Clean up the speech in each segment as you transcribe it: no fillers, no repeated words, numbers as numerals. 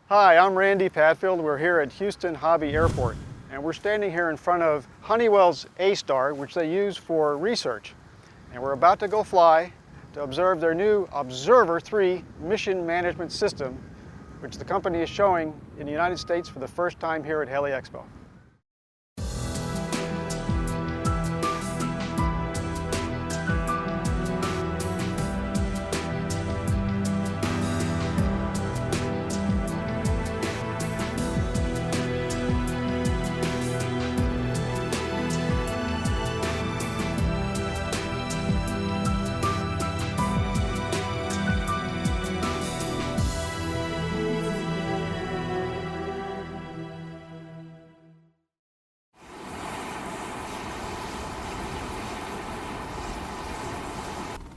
Hi, I'm Randy Padfield. We're here at Houston Hobby Airport, and we're standing here in front of Honeywell's AStar, which they use for research. And we're about to go fly to observe their new Observer 3 mission management system, which the company is showing in the United States for the first time here at Heli Expo.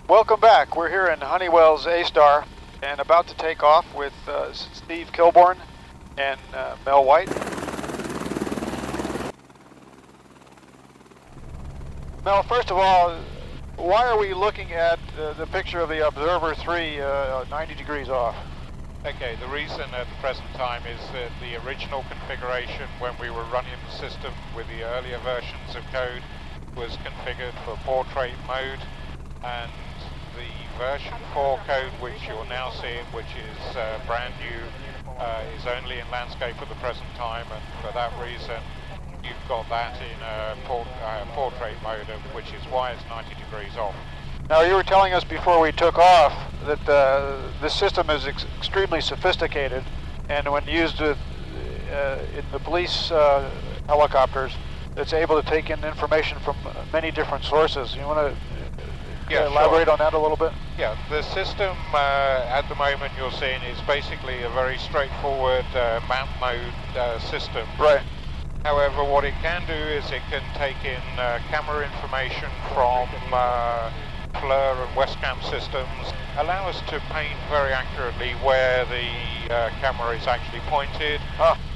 Welcome back. We're here in Honeywell's AStar and about to take off with Steve Kilborn and Mel White. Mel, first of all, why are we looking at the picture of the Observer 3 90 degrees off? Okay, the reason at the present time is that the original configuration when we were running the system with the earlier versions of code was configured for portrait mode, and the version 4 code which you're now seeing, which is brand new, is only in landscape at the present time, and for that reason you've got that in portrait mode, which is why it's 90 degrees off. Now, you were telling us before we took off that this system is extremely sophisticated, and when used with, in the police helicopters, it's able to take in information from many different sources. You want to elaborate on that a little bit? Yeah, the system at the moment you're seeing is basically a very straightforward map mode system. Right. However, what it can do is it can take in camera information from FLIR and Westcam systems, allow us to paint very accurately where the camera is actually pointed,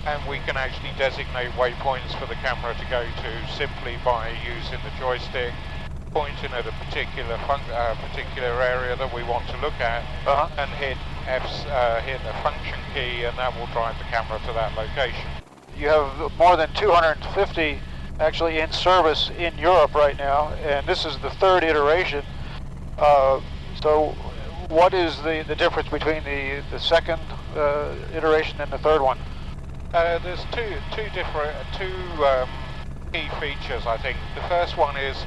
and we can actually designate waypoints for the camera to go to simply by using the joystick, pointing at a particular area that we want to look at, and hit a function key, and that will drive the camera to that location. You have more than 250 actually in service in Europe right now, and this is the third iteration. So what is the difference between the second iteration and the third one? There's two key features, I think. The first one is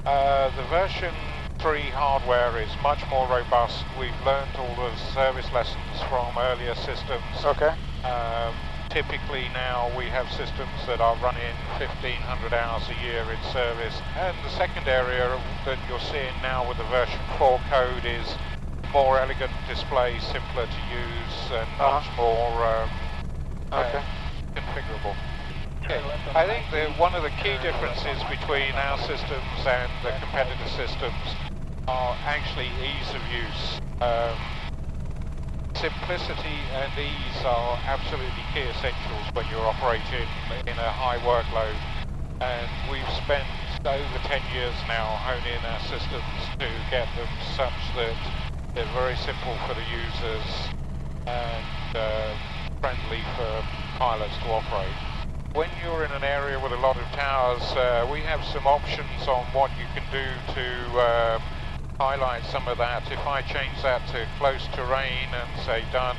the version 3 hardware is much more robust. We've learned all the service lessons from earlier systems. Okay. Typically now we have systems that are running 1,500 hours a year in service. And the second area that you're seeing now with the version 4 code is more elegant display, simpler to use, and much more configurable. Okay. I think that one of the key differences between our systems and the competitor systems are actually ease of use. Simplicity and ease are absolutely key essentials when you're operating in a high workload, and we've spent over 10 years now honing our systems to get them such that they're very simple for the users and friendly for pilots to operate. When you're in an area with a lot of towers, we have some options on what you can do to highlight some of that. If I change that to close terrain and say done,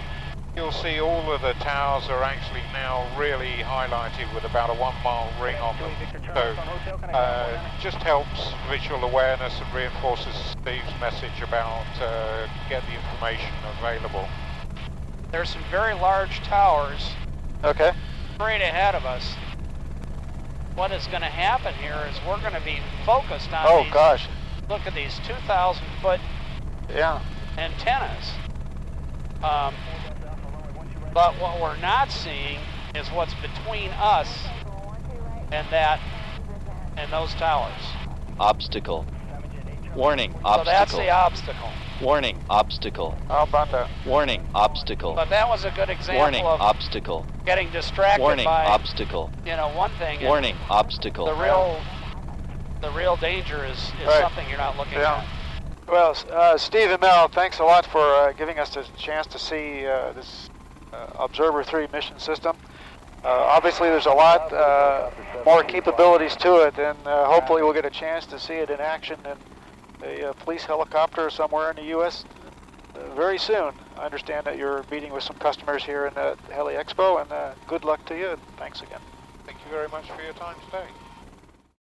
you'll see all of the towers are actually now really highlighted with about a 1 mile ring on them. So just helps visual awareness and reinforces Steve's message about get the information available. There's some very large towers straight ahead of us. What is going to happen here is we're going to be focused on look at these 2,000 foot antennas. But what we're not seeing is what's between us and those towers. Obstacle. Warning, obstacle. So that's the obstacle. Warning, obstacle. How about that? Warning, obstacle. But that was a good example Warning, of obstacle. getting distracted Warning, by, obstacle. one thing. Warning, obstacle. The real danger is something you're not looking at. Well, Steve and Mel, thanks a lot for giving us the chance to see this Observer 3 mission system. Obviously there's a lot more capabilities to it, and hopefully we'll get a chance to see it in action in a police helicopter somewhere in the U.S. Very soon. I understand that you're meeting with some customers here in the Heli Expo, and good luck to you, and thanks again. Thank you very much for your time today.